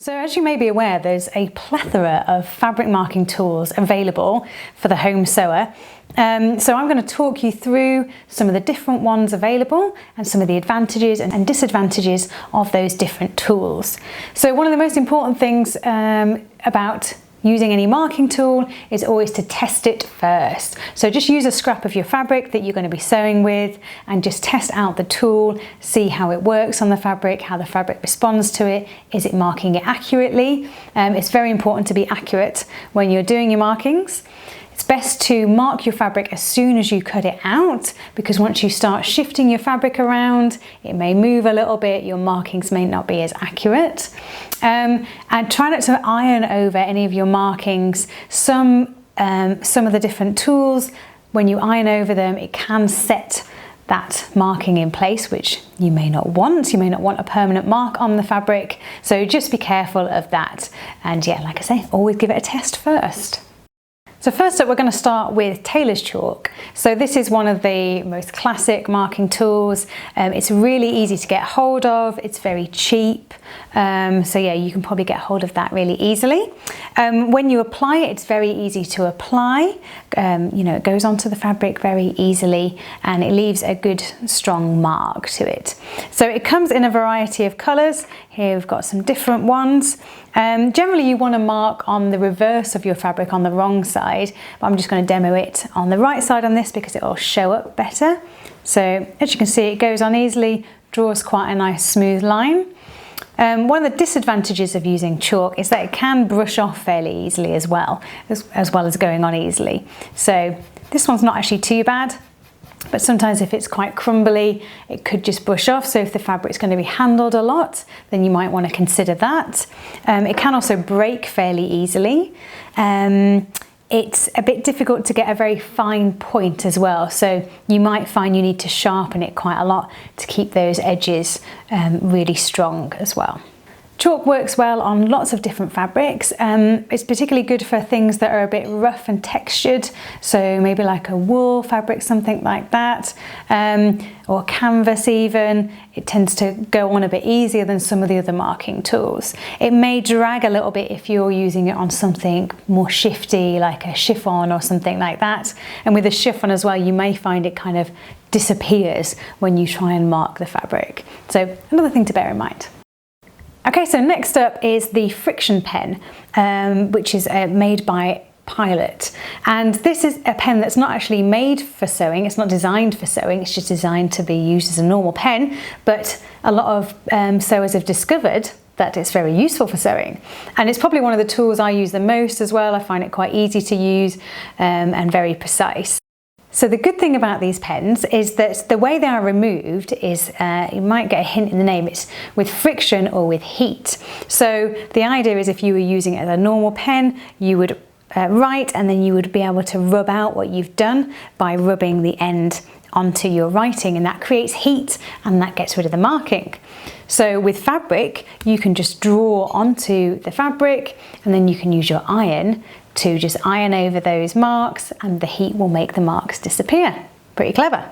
So as you may be aware, there's a plethora of fabric marking tools available for the home sewer. So I'm going to talk you through some of the different ones available and some of the advantages and disadvantages of those different tools. So one of the most important things about using any marking tool is always to test it first. So just use a scrap of your fabric that you're going to be sewing with and just test out the tool, see how it works on the fabric, how the fabric responds to it. Is it marking it accurately? It's very important to be accurate when you're doing your markings. It's best to mark your fabric as soon as you cut it out, because once you start shifting your fabric around, it may move a little bit, your markings may not be as accurate. And try not to iron over any of your markings. Some of the different tools, when you iron over them, it can set that marking in place, which you may not want. You may not want a permanent mark on the fabric. So just be careful of that. And yeah, like I say, always give it a test first. So first up, we're going to start with tailor's chalk. So this is one of the most classic marking tools. It's really easy to get hold of. It's very cheap. So yeah, you can probably get hold of that really easily. When you apply it, it's very easy to apply. You know, it goes onto the fabric very easily and it leaves a good strong mark to it. So it comes in a variety of colours. Here we've got some different ones. Generally you want to mark on the reverse of your fabric on the wrong side, but I'm just going to demo it on the right side on this because it will show up better. So as you can see, it goes on easily, draws quite a nice smooth line. One of the disadvantages of using chalk is that it can brush off fairly easily as well as going on easily. So this one's not actually too bad. But sometimes if it's quite crumbly, it could just brush off. So if the fabric's going to be handled a lot, then you might want to consider that. It can also break fairly easily. It's a bit difficult to get a very fine point as well. So you might find you need to sharpen it quite a lot to keep those edges really strong as well. Chalk works well on lots of different fabrics. It's particularly good for things that are a bit rough and textured, so maybe like a wool fabric, something like that, or canvas even. It tends to go on a bit easier than some of the other marking tools. It may drag a little bit if you're using it on something more shifty, like a chiffon or something like that. And with a chiffon as well, you may find it kind of disappears when you try and mark the fabric. So another thing to bear in mind. Okay, so next up is the friction pen, which is made by Pilot. And this is a pen that's not actually made for sewing, it's not designed for sewing, it's just designed to be used as a normal pen, but a lot of sewers have discovered that it's very useful for sewing. And it's probably one of the tools I use the most as well. I find it quite easy to use and very precise. So the good thing about these pens is that the way they are removed is, you might get a hint in the name, it's with friction or with heat. So the idea is if you were using it as a normal pen, you would write and then you would be able to rub out what you've done by rubbing the end onto your writing, and that creates heat and that gets rid of the marking. So with fabric, you can just draw onto the fabric and then you can use your iron to just iron over those marks and the heat will make the marks disappear. Pretty clever.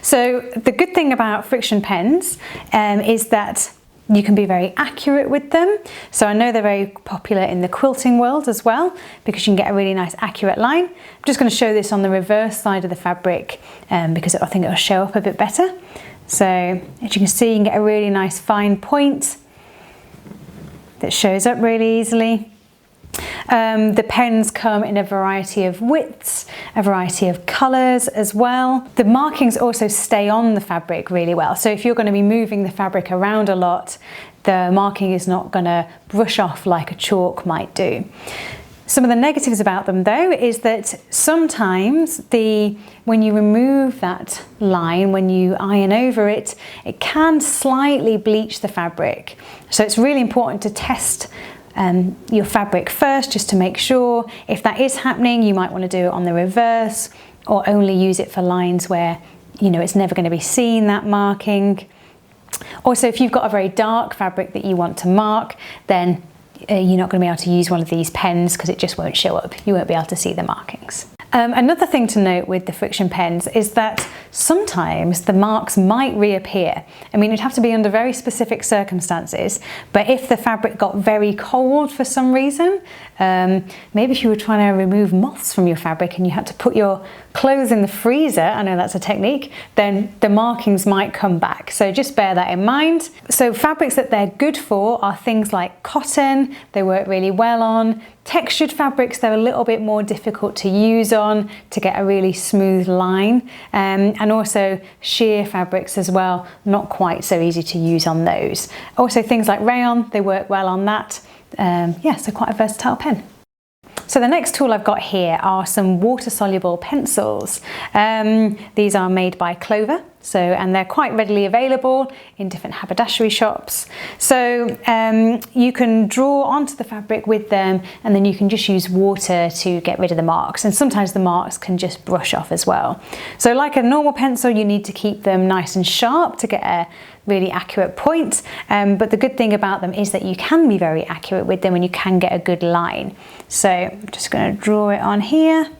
So the good thing about friction pens is that you can be very accurate with them. So I know they're very popular in the quilting world as well because you can get a really nice accurate line. I'm just going to show this on the reverse side of the fabric because I think it'll show up a bit better. So as you can see, you can get a really nice fine point that shows up really easily. The pens come in a variety of widths, a variety of colours as well. The markings also stay on the fabric really well. So if you're going to be moving the fabric around a lot, the marking is not going to brush off like a chalk might do. Some of the negatives about them though is that sometimes when you remove that line, when you iron over it, it can slightly bleach the fabric. So it's really important to test your fabric first just to make sure. If that is happening, you might want to do it on the reverse or only use it for lines where you know it's never going to be seen, that marking. Also, if you've got a very dark fabric that you want to mark, then you're not going to be able to use one of these pens because it just won't show up. You won't be able to see the markings. Another thing to note with the friction pens is that sometimes the marks might reappear. I mean, it'd have to be under very specific circumstances, but if the fabric got very cold for some reason, maybe if you were trying to remove moths from your fabric and you had to put your clothes in the freezer, I know that's a technique, then the markings might come back. So just bear that in mind. So fabrics that they're good for are things like cotton, they work really well on. Textured fabrics, they're a little bit more difficult to use on to get a really smooth line. And also sheer fabrics as well, not quite so easy to use on those. Also things like rayon, they work well on that. Yeah, so quite a versatile pen. So the next tool I've got here are some water-soluble pencils. These are made by Clover, and they're quite readily available in different haberdashery shops. So you can draw onto the fabric with them, and then you can just use water to get rid of the marks. And sometimes the marks can just brush off as well. So like a normal pencil, you need to keep them nice and sharp to get a really accurate point, but the good thing about them is that you can be very accurate with them and you can get a good line. So I'm just going to draw it on here.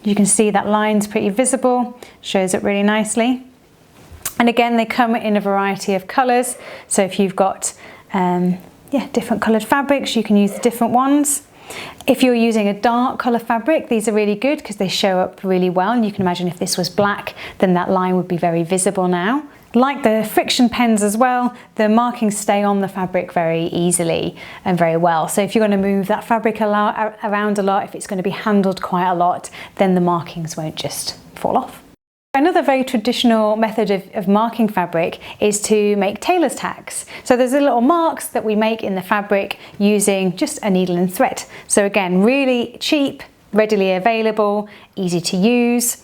You can see that line's pretty visible, shows up really nicely. And again, they come in a variety of colours, so if you've got different coloured fabrics, you can use the different ones. If you're using a dark colour fabric, these are really good because they show up really well, and you can imagine if this was black, then that line would be very visible now. Like the friction pens as well, the markings stay on the fabric very easily and very well. So if you're going to move that fabric around a lot, if it's going to be handled quite a lot, then the markings won't just fall off. Another very traditional method of marking fabric is to make tailor's tacks. So there's the little marks that we make in the fabric using just a needle and thread. So again, really cheap, readily available, easy to use.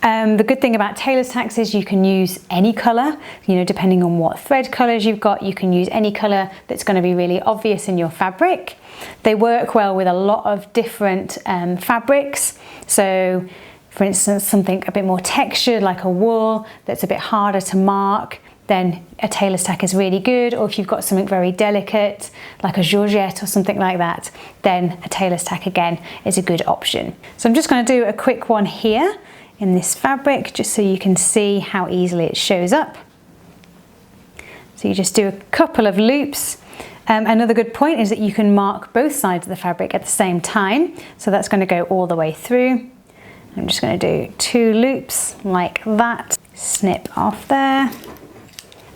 The good thing about tailor's tacks is you can use any colour, depending on what thread colours you've got, you can use any colour that's going to be really obvious in your fabric. They work well with a lot of different fabrics. So for instance, something a bit more textured like a wool that's a bit harder to mark, then a tailor's tack is really good. Or if you've got something very delicate like a georgette or something like that, then a tailor's tack again is a good option. So I'm just going to do a quick one here in this fabric just so you can see how easily it shows up. So you just do a couple of loops. Another good point is that you can mark both sides of the fabric at the same time. So that's going to go all the way through. I'm just going to do 2 loops like that, snip off there.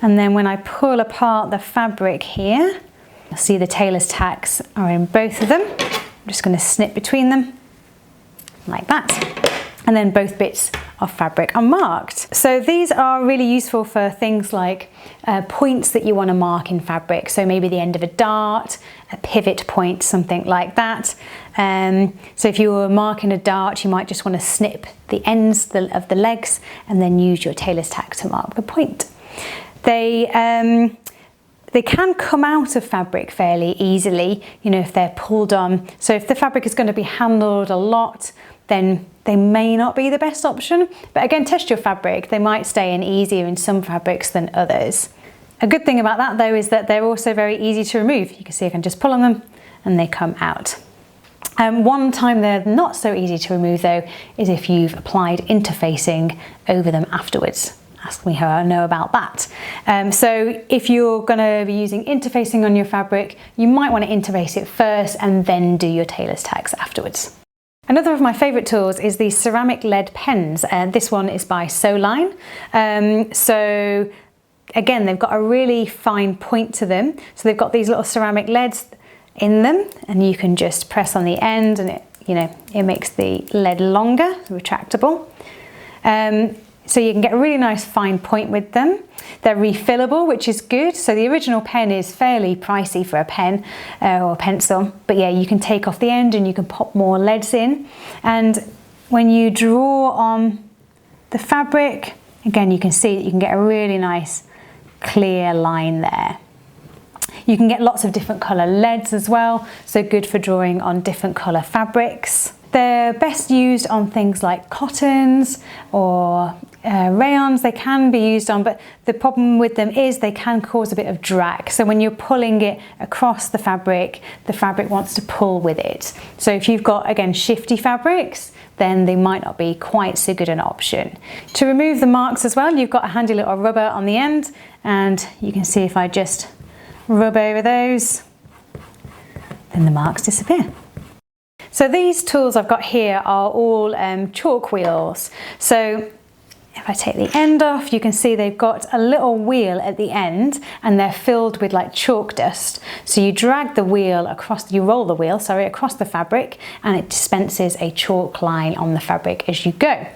And then when I pull apart the fabric here, you'll see the tailor's tacks are in both of them. I'm just going to snip between them like that. And then both bits of fabric are marked. So these are really useful for things like points that you want to mark in fabric. So maybe the end of a dart, a pivot point, something like that. So if you were marking a dart, you might just want to snip the ends of the legs and then use your tailor's tack to mark the point. They can come out of fabric fairly easily, if they're pulled on. So if the fabric is going to be handled a lot, then they may not be the best option. But again, test your fabric. They might stay in easier in some fabrics than others. A good thing about that though is that they're also very easy to remove. You can see I can just pull on them and they come out. One time they're not so easy to remove though is if you've applied interfacing over them afterwards. Ask me how I know about that. So if you're going to be using interfacing on your fabric, you might want to interface it first and then do your tailor's tacks afterwards. Another of my favourite tools is the ceramic lead pens. This one is by Soline. So again, they've got a really fine point to them. So they've got these little ceramic leads in them, and you can just press on the end and it makes the lead longer, retractable. So you can get a really nice fine point with them. They're refillable, which is good. So the original pen is fairly pricey for a pen or a pencil, but yeah, you can take off the end and you can pop more leads in. And when you draw on the fabric, again, you can see that you can get a really nice clear line there. You can get lots of different colour leads as well, so good for drawing on different colour fabrics. They're best used on things like cottons or rayon yarns, they can be used on, but the problem with them is they can cause a bit of drag. So when you're pulling it across the fabric wants to pull with it. So if you've got, again, shifty fabrics, then they might not be quite so good an option. To remove the marks as well, you've got a handy little rubber on the end, and you can see if I just rub over those, then the marks disappear. So these tools I've got here are all chalk wheels. So if I take the end off, you can see they've got a little wheel at the end, and they're filled with like chalk dust. So you drag the wheel across, you roll the wheel, sorry, across the fabric, and it dispenses a chalk line on the fabric as you go.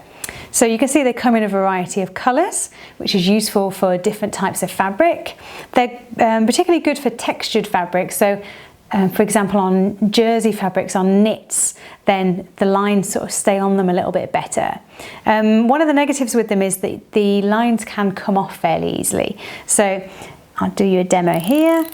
So you can see they come in a variety of colours, which is useful for different types of fabric. They're particularly good for textured fabric. So for example, on jersey fabrics, on knits, then the lines sort of stay on them a little bit better. One of the negatives with them is that the lines can come off fairly easily. So I'll do you a demo here.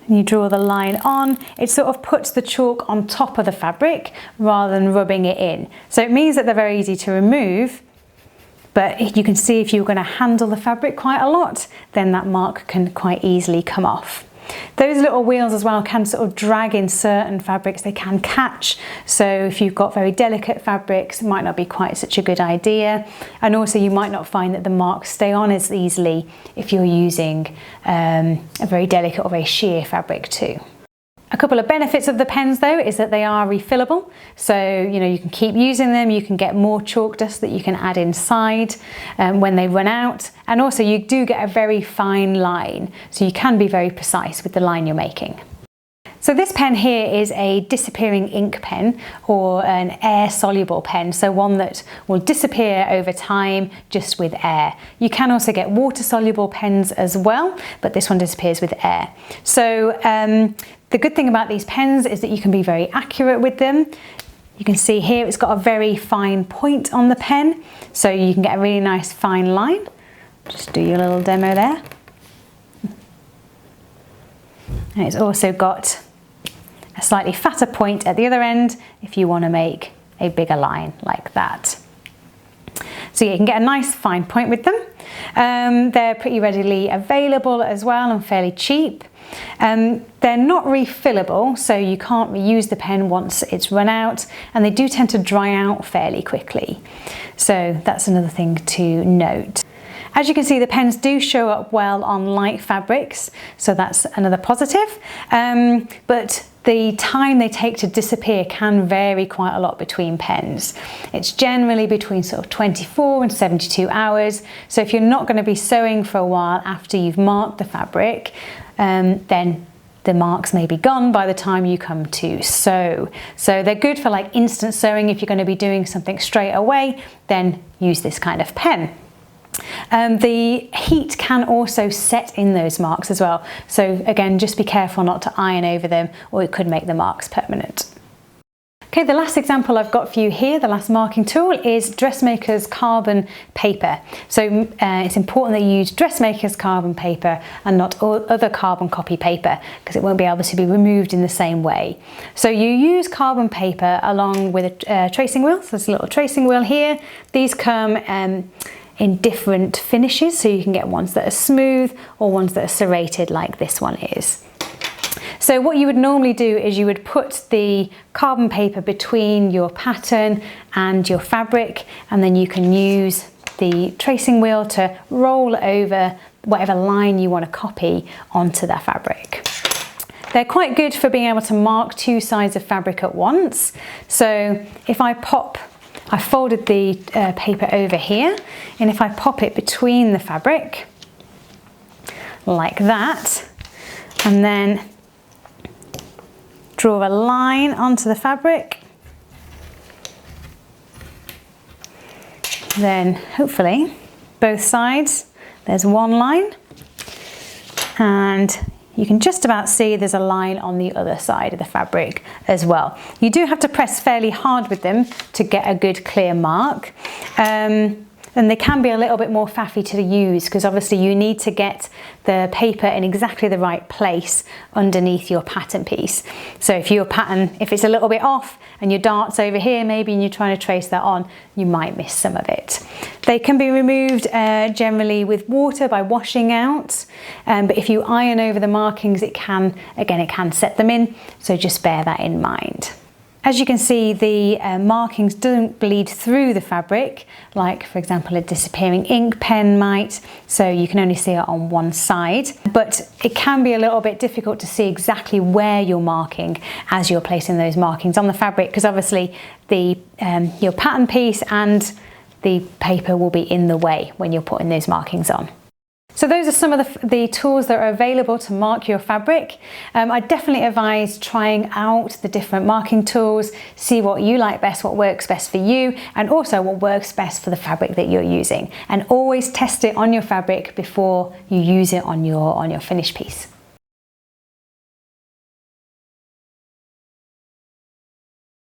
You draw the line on, it sort of puts the chalk on top of the fabric rather than rubbing it in. So it means that they're very easy to remove, but you can see if you're going to handle the fabric quite a lot, then that mark can quite easily come off. Those little wheels as well can sort of drag in certain fabrics, they can catch, so if you've got very delicate fabrics it might not be quite such a good idea, and also you might not find that the marks stay on as easily if you're using a very delicate or very sheer fabric too. A couple of benefits of the pens though is that they are refillable, so you can keep using them, you can get more chalk dust that you can add inside when they run out, and also you do get a very fine line, so you can be very precise with the line you're making. So this pen here is a disappearing ink pen, or an air-soluble pen, so one that will disappear over time just with air. You can also get water-soluble pens as well, but this one disappears with air. So the good thing about these pens is that you can be very accurate with them. You can see here it's got a very fine point on the pen, so you can get a really nice fine line. Just do your little demo there. And it's also got a slightly fatter point at the other end if you want to make a bigger line like that. So you can get a nice fine point with them. They're pretty readily available as well and fairly cheap. They're not refillable, so you can't reuse the pen once it's run out, and they do tend to dry out fairly quickly. So that's another thing to note. As you can see, the pens do show up well on light fabrics, so that's another positive. But the time they take to disappear can vary quite a lot between pens. It's generally between sort of 24 and 72 hours. So if you're not going to be sewing for a while after you've marked the fabric, then the marks may be gone by the time you come to sew. So they're good for like instant sewing. If you're going to be doing something straight away, then use this kind of pen. The heat can also set in those marks as well, so again, just be careful not to iron over them, or it could make the marks permanent. Okay, the last example I've got for you here, the last marking tool, is dressmaker's carbon paper. So it's important that you use dressmaker's carbon paper and not other carbon copy paper, because it won't be able to be removed in the same way. So you use carbon paper along with a tracing wheel. So there's a little tracing wheel here. These come in different finishes, so you can get ones that are smooth or ones that are serrated like this one is. So what you would normally do is you would put the carbon paper between your pattern and your fabric, and then you can use the tracing wheel to roll over whatever line you want to copy onto that fabric. They're quite good for being able to mark two sides of fabric at once. So if I folded the paper over here, and if I pop it between the fabric like that, and then draw a line onto the fabric, then hopefully both sides there's one line, and you can just about see there's a line on the other side of the fabric as well. You do have to press fairly hard with them to get a good clear mark. And they can be a little bit more faffy to use because obviously you need to get the paper in exactly the right place underneath your pattern piece. So if your pattern, if it's a little bit off and your dart's over here maybe and you're trying to trace that on, you might miss some of it. They can be removed generally with water by washing out, but if you iron over the markings, it can set them in, so just bear that in mind. As you can see, the markings don't bleed through the fabric, like for example a disappearing ink pen might, so you can only see it on one side. But it can be a little bit difficult to see exactly where you're marking as you're placing those markings on the fabric, because obviously your pattern piece and the paper will be in the way when you're putting those markings on. So those are some of the tools that are available to mark your fabric. I definitely advise trying out the different marking tools, see what you like best, what works best for you, and also what works best for the fabric that you're using. And always test it on your fabric before you use it on your finished piece.